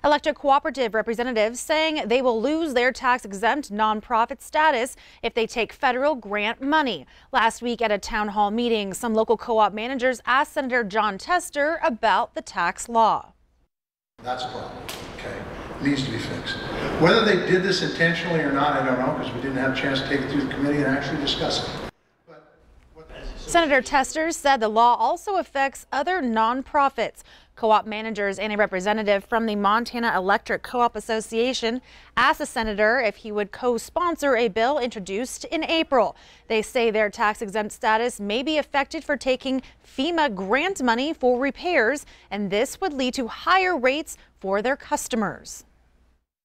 Electric cooperative representatives saying they will lose their tax-exempt nonprofit status if they take federal grant money. Last week at a town hall meeting, some local co-op managers asked Senator Jon Tester about the tax law. That's a problem. Okay, it needs to be fixed. Whether they did this intentionally or not, I don't know, because we didn't have a chance to take it through the committee and actually discuss it. Senator Tester said the law also affects other nonprofits. Co-op managers and a representative from the Montana Electric Co-op Association asked the senator if he would co-sponsor a bill introduced in April. They say their tax-exempt status may be affected for taking FEMA grant money for repairs, and this would lead to higher rates for their customers.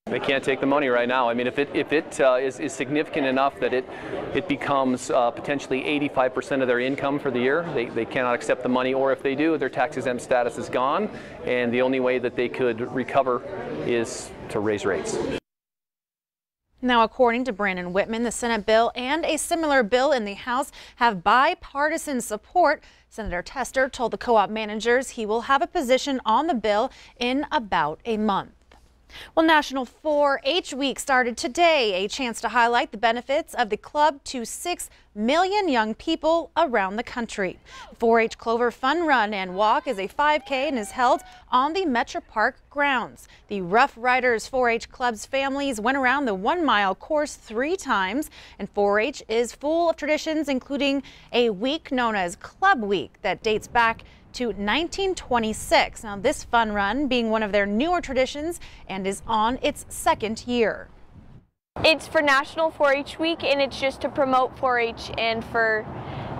They can't take the money right now. I mean, if it is significant enough that it becomes potentially 85% of their income for the year, they cannot accept the money, or if they do, their tax-exempt status is gone, and the only way that they could recover is to raise rates. Now, according to Brandon Whitman, the Senate bill and a similar bill in the House have bipartisan support. Senator Tester told the co-op managers he will have a position on the bill in about a month. Well, National 4-H Week started today, a chance to highlight the benefits of the club to 6 million young people around the country. 4-H Clover Fun Run and Walk is a 5K and is held on the Metro Park grounds. The Rough Riders 4-H Club's families went around the 1-mile course 3 times, and 4-H is full of traditions, including a week known as Club Week that dates back to 1926. Now, this fun run being one of their newer traditions and is on its 2nd year. It's for National 4-H Week, and it's just to promote 4-H and for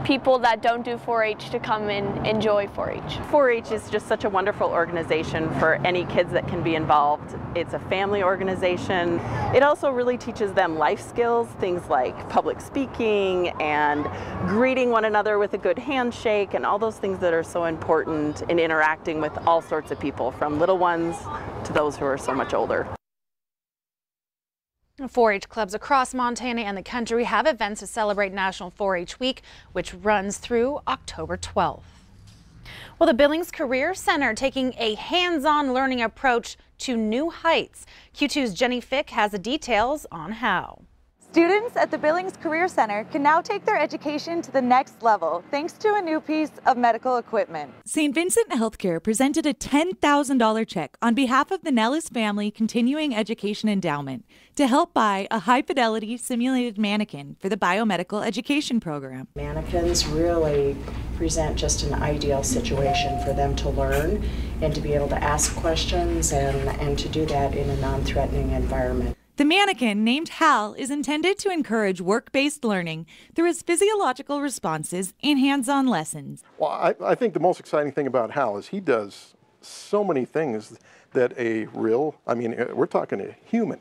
people that don't do 4-H to come and enjoy 4-H. 4-H is just such a wonderful organization for any kids that can be involved. It's a family organization. It also really teaches them life skills, things like public speaking and greeting one another with a good handshake and all those things that are so important in interacting with all sorts of people, from little ones to those who are so much older. 4-H clubs across Montana and the country have events to celebrate National 4-H Week, which runs through October 12th. Well, the Billings Career Center taking a hands-on learning approach to new heights. Q2's Jenny Fick has the details on how. Students at the Billings Career Center can now take their education to the next level thanks to a new piece of medical equipment. St. Vincent Healthcare presented a $10,000 check on behalf of the Nellis Family Continuing Education Endowment to help buy a high-fidelity simulated mannequin for the biomedical education program. Mannequins really present just an ideal situation for them to learn and to be able to ask questions and to do that in a non-threatening environment. The mannequin, named Hal, is intended to encourage work-based learning through his physiological responses and hands-on lessons. Well, I think the most exciting thing about Hal is he does so many things that we're talking a human,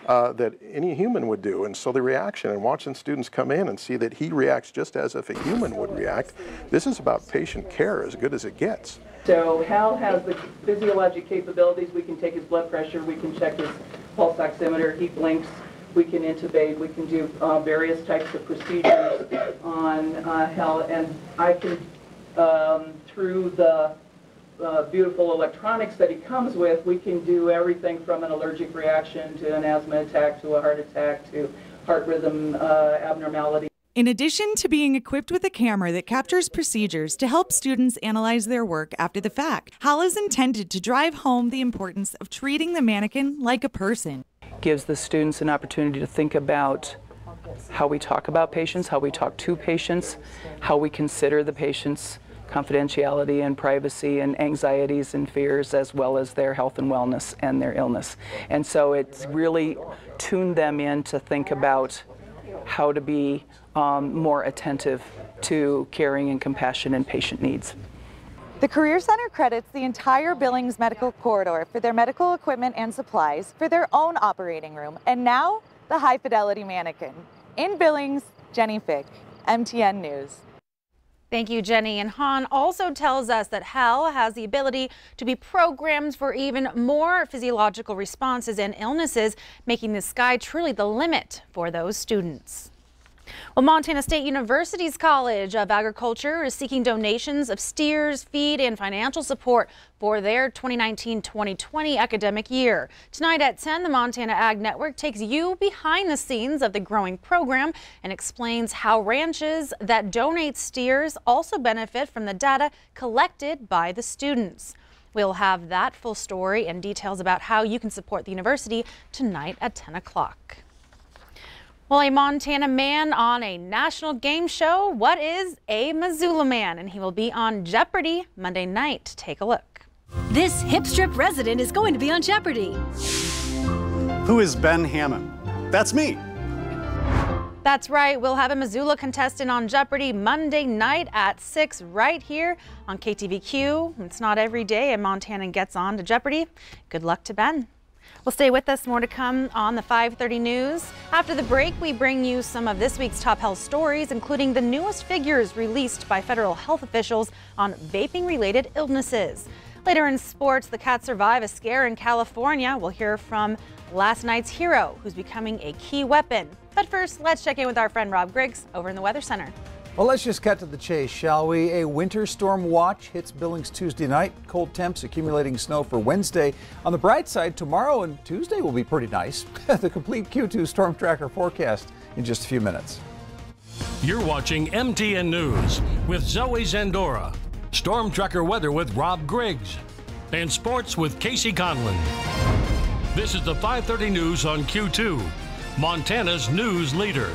that any human would do. And so the reaction, and watching students come in and see that he reacts just as if a human would react, this is about patient care as good as it gets. So Hal has the physiologic capabilities. We can take his blood pressure, we can check his pulse oximeter, he blinks, we can intubate, we can do various types of procedures on Hal, and I can, through the beautiful electronics that he comes with, we can do everything from an allergic reaction to an asthma attack to a heart attack to heart rhythm abnormality. In addition to being equipped with a camera that captures procedures to help students analyze their work after the fact, Hal is intended to drive home the importance of treating the mannequin like a person. Gives the students an opportunity to think about how we talk about patients, how we talk to patients, how we consider the patient's confidentiality and privacy and anxieties and fears, as well as their health and wellness and their illness. And so it's really tuned them in to think about how to be more attentive to caring and compassion and patient needs. The Career Center credits the entire Billings Medical Corridor for their medical equipment and supplies for their own operating room, and now the high-fidelity mannequin. In Billings, Jenny Fick, MTN News. Thank you, Jenny. And Han also tells us that Hal has the ability to be programmed for even more physiological responses and illnesses, making the sky truly the limit for those students. Well, Montana State University's College of Agriculture is seeking donations of steers, feed, and financial support for their 2019-2020 academic year. Tonight at 10, the Montana Ag Network takes you behind the scenes of the growing program and explains how ranches that donate steers also benefit from the data collected by the students. We'll have that full story and details about how you can support the university tonight at 10 o'clock. Well, a Montana man on a national game show. What is a Missoula man? And he will be on Jeopardy Monday night. Take a look. This Hip Strip resident is going to be on Jeopardy. Who is Ben Hammond? That's me. That's right. We'll have a Missoula contestant on Jeopardy Monday night at 6 right here on KTVQ. It's not every day a Montanan gets on to Jeopardy. Good luck to Ben. Well, stay with us. More to come on the 5:30 news. After the break, we bring you some of this week's top health stories, including the newest figures released by federal health officials on vaping-related illnesses. Later in sports, the Cats survive a scare in California. We'll hear from last night's hero, who's becoming a key weapon. But first, let's check in with our friend Rob Griggs over in the Weather Center. Well, let's just cut to the chase, shall we? A winter storm watch hits Billings Tuesday night. Cold temps accumulating snow for Wednesday. On the bright side, tomorrow and Tuesday will be pretty nice. The complete Q2 Storm Tracker forecast in just a few minutes. You're watching MTN News with Zoe Zandora. Storm Tracker weather with Rob Griggs. And sports with Casey Conlon. This is the 5:30 news on Q2, Montana's news leader.